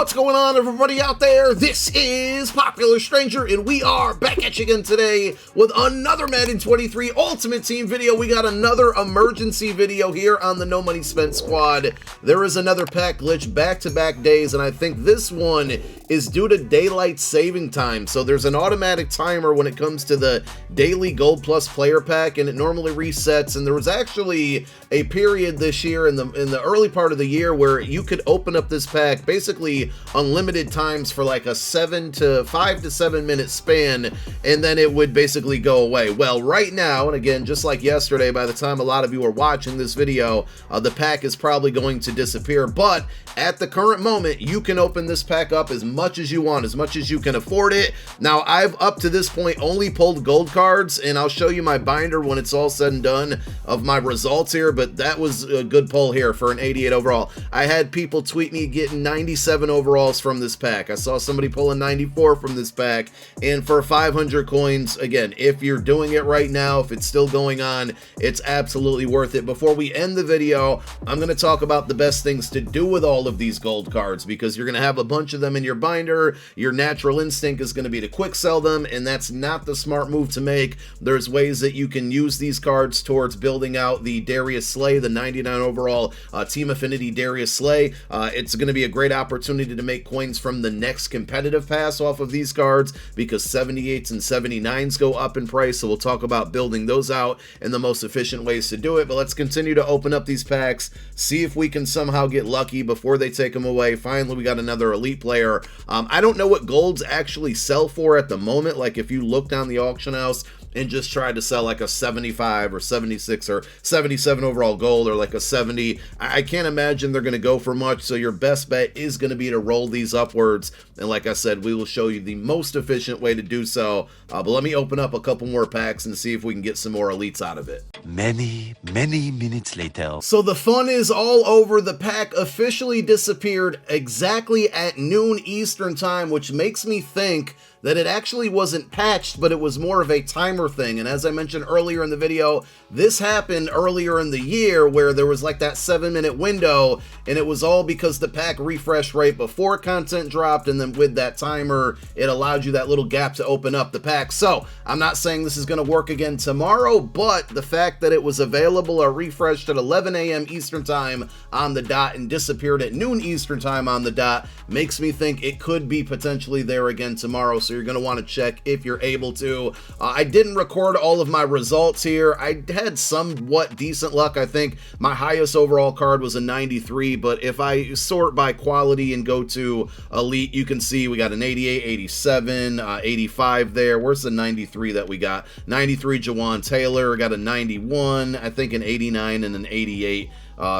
What's going on, everybody out there? This is Popular Stranger, and we are back at you again today with another Madden 23 Ultimate Team video. We got another emergency video here on the No Money Spent squad. There is another pack glitch back-to-back days, and I think this one is due to daylight saving time. So there's an automatic timer when it comes to the daily Gold Plus player pack, and it normally resets. And there was actually a period this year in the early part of the year where you could open up this pack basically unlimited times for like a 5 to 7 minute span, and then it would basically go away. Well, right now, and again, just like yesterday, by the time a lot of you are watching this video, the pack is probably going to disappear. But at the current moment, you can open this pack up as much as you want, as much as you can afford it. Now, I've up to this point only pulled gold cards, and I'll show you my binder when it's all said and done of my results here, but that was a good pull here for an 88 overall. I had people tweet me getting 97 overalls from this pack. I saw somebody pulling 94 from this pack, and for 500 coins, again, if you're doing it right now, if it's still going on, it's absolutely worth it. Before we end the video, I'm going to talk about the best things to do with all of these gold cards, because you're going to have a bunch of them in your binder. Your natural instinct is going to be to quick sell them, and that's not the smart move to make. There's ways that you can use these cards towards building out the Darius Slay, the 99 overall Team Affinity Darius Slay. It's going to be a great opportunity to make coins from the next competitive pass off of these cards, because 78s and 79s go up in price. So we'll talk about building those out and the most efficient ways to do it. But let's continue to open up these packs, see if we can somehow get lucky before they take them away. Finally, we got another elite player. I don't know what golds actually sell for at the moment. Like if you look down the auction house and just try to sell like a 75 or 76 or 77 overall gold, or like a 70, I can't imagine they're going to go for much. So your best bet is going to be to roll these upwards. And like I said, we will show you the most efficient way to do so. But let me open up a couple more packs and see if we can get some more elites out of it. Many minutes later. So the fun is all over. The pack officially disappeared exactly at noon Eastern time, which makes me think that it actually wasn't patched, but it was more of a timer thing. And as I mentioned earlier in the video, this happened earlier in the year where there was like that 7-minute window, and it was all because the pack refreshed right before content dropped, and then with that timer, it allowed you that little gap to open up the pack. So I'm not saying this is going to work again tomorrow, but the fact that it was available or refreshed at 11 a.m. Eastern time on the dot and disappeared at noon Eastern time on the dot makes me think it could be potentially there again tomorrow. So you're going to want to check if you're able to. I didn't record all of my results here. I had somewhat decent luck. I think my highest overall card was a 93, but if I sort by quality and go to elite, you can see we got an 88, 87, 85 there. Where's the 93 that we got? 93 Jawan Taylor, got a 91, I think an 89 and an 88.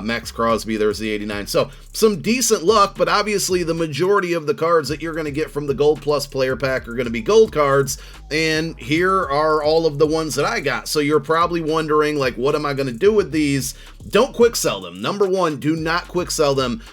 Max Crosby, there's the 89. So some decent luck, but obviously the majority of the cards that you're going to get from the Gold Plus player pack are going to be gold cards, and here are all of the ones that I got. So you're probably wondering, like, what am I going to do with these? Don't quick sell them. Number one, do not quick sell them.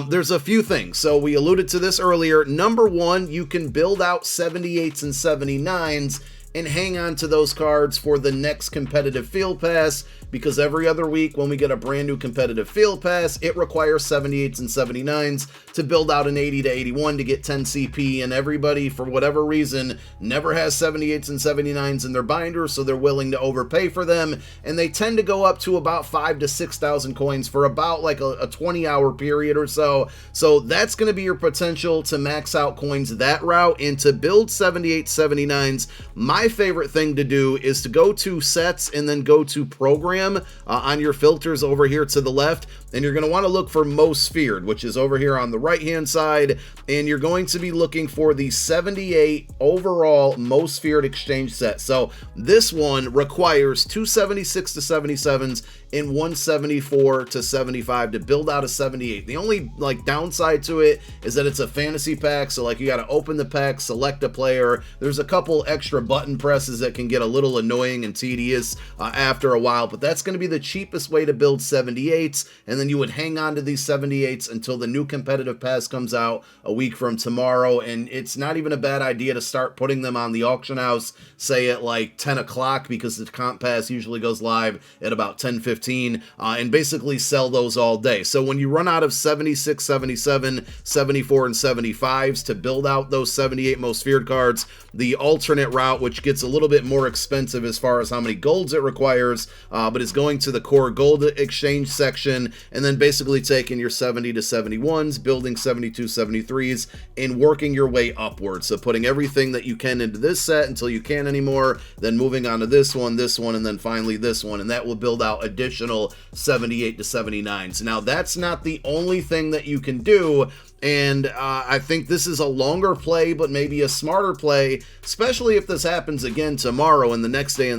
There's a few things. So we alluded to this earlier. Number one, you can build out 78s and 79s and hang on to those cards for the next competitive field pass, because every other week when we get a brand new competitive field pass, it requires 78s and 79s to build out an 80 to 81 to get 10 CP, and everybody, for whatever reason, never has 78s and 79s in their binder, so they're willing to overpay for them, and they tend to go up to about 5,000 to 6,000 coins for about like a 20-hour period or so. So that's going to be your potential to max out coins that route. And to build 78, 79s, my favorite thing to do is to go to sets and then go to program on your filters over here to the left, and you're going to want to look for most feared, which is over here on the right hand side, and you're going to be looking for the 78 overall most feared exchange set. So this one requires 276 to 77s and 174 to 75 to build out a 78. The only like downside to it is that it's a fantasy pack, so like you got to open the pack, select a player. There's a couple extra button presses that can get a little annoying and tedious after a while, but that's going to be the cheapest way to build 78s. And then then you would hang on to these 78s until the new competitive pass comes out a week from tomorrow. And it's not even a bad idea to start putting them on the auction house, say at like 10 o'clock, because the comp pass usually goes live at about 10:15, and basically sell those all day. So when you run out of 76, 77, 74, and 75s to build out those 78 most feared cards, the alternate route, which gets a little bit more expensive as far as how many golds it requires, but is going to the core gold exchange section, and then basically taking your 70 to 71s, building 72, 73s, and working your way upwards. So putting everything that you can into this set until you can't anymore, then moving on to this one, and then finally this one, and that will build out additional 78 to 79s. Now, that's not the only thing that you can do, and I think this is a longer play, but maybe a smarter play, especially if this happens again tomorrow and the next day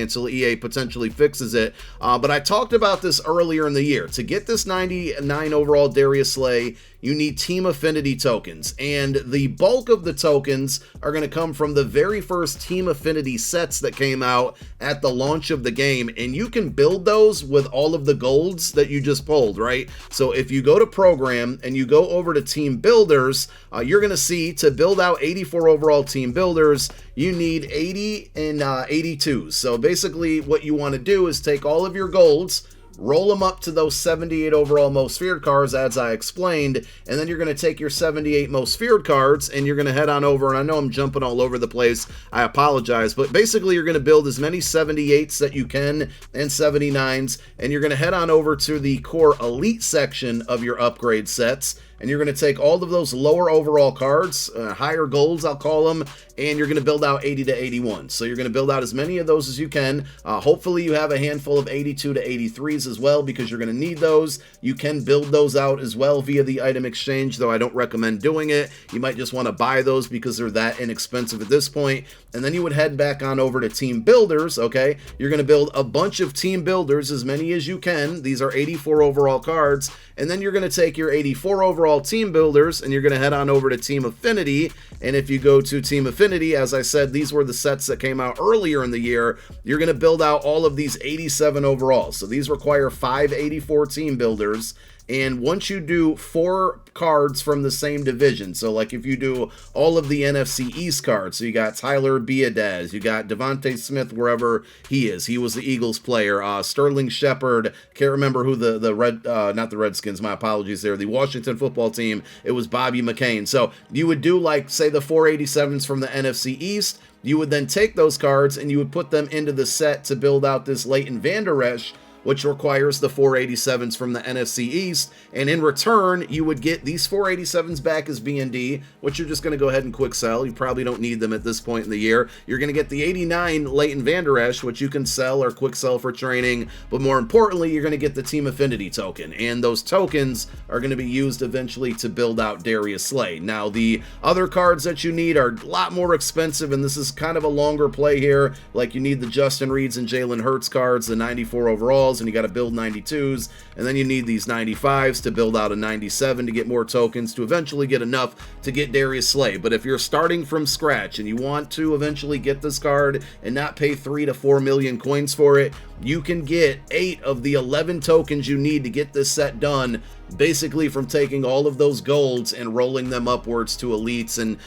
until EA potentially fixes it. But I talked about this earlier in the year. To get this 99 overall Darius Slay, you need Team Affinity tokens, and the bulk of the tokens are going to come from the very first Team Affinity sets that came out at the launch of the game, and you can build those with all of the golds that you just pulled, right? So if you go to Program and you go over to Team Builders, you're going to see to build out 84 overall Team Builders, you need 80 and 82s. So basically what you want to do is take all of your golds, roll them up to those 78 overall most feared cards, as I explained, and then you're going to take your 78 most feared cards and you're going to head on over, and I know I'm jumping all over the place, I apologize, but basically you're going to build as many 78s that you can and 79s, and you're going to head on over to the core elite section of your upgrade sets, and you're going to take all of those lower overall cards, higher golds I'll call them, and you're going to build out 80 to 81. So you're going to build out as many of those as you can. Hopefully you have a handful of 82 to 83s as well, because you're going to need those. You can build those out as well via the item exchange, though I don't recommend doing it. You might just want to buy those because they're that inexpensive at this point. And then you would head back on over to Team Builders, okay? You're going to build a bunch of Team Builders, as many as you can. These are 84 overall cards. And then you're going to take your 84 overall Team Builders and you're going to head on over to Team Affinity. And if you go to Team Affinity, as I said, these were the sets that came out earlier in the year. You're going to build out all of these 87 overall. So these require 584 Team Builders. And once you do 4 cards from the same division, so like if you do all of the NFC East cards, so you got Tyler Biadasz, you got Devontae Smith wherever he is. He was the Eagles player. Sterling Shepard, can't remember who not the Redskins, my apologies there, the Washington football team, it was Bobby McCain. So you would do like, say, the 487s from the NFC East. You would then take those cards and you would put them into the set to build out this Leighton Vander Esch, which requires the 487s from the NFC East, and in return, you would get these 487s back as B&D, which you're just going to go ahead and quick sell. You probably don't need them at this point in the year. You're going to get the 89 Leighton Vander Esch, which you can sell or quick sell for training, but more importantly, you're going to get the Team Affinity token, and those tokens are going to be used eventually to build out Darius Slay. Now, the other cards that you need are a lot more expensive, and this is kind of a longer play here. Like, you need the Justin Reeds and Jalen Hurts cards, the 94 overalls, and you got to build 92s, and then you need these 95s to build out a 97 to get more tokens to eventually get enough to get Darius Slay. But if you're starting from scratch and you want to eventually get this card and not pay 3 to 4 million coins for it, you can get 8 of the 11 tokens you need to get this set done, basically from taking all of those golds and rolling them upwards to elites. And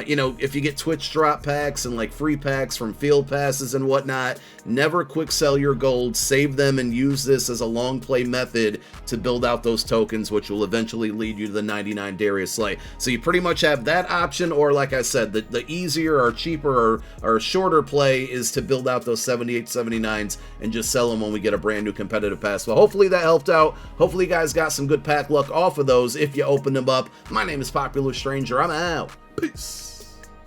you know, if you get Twitch drop packs and like free packs from field passes and whatnot, never quick sell your golds, save them and use this as a long play method to build out those tokens, which will eventually lead you to the 99 Darius Slay. So you pretty much have that option, or like I said, the easier or cheaper or shorter play is to build out those 78 79s and just sell them when we get a brand new competitive pass. Well, hopefully that helped out. Hopefully you guys got some good pack luck off of those if you open them up. My name is Popular Stranger. I'm out. Peace.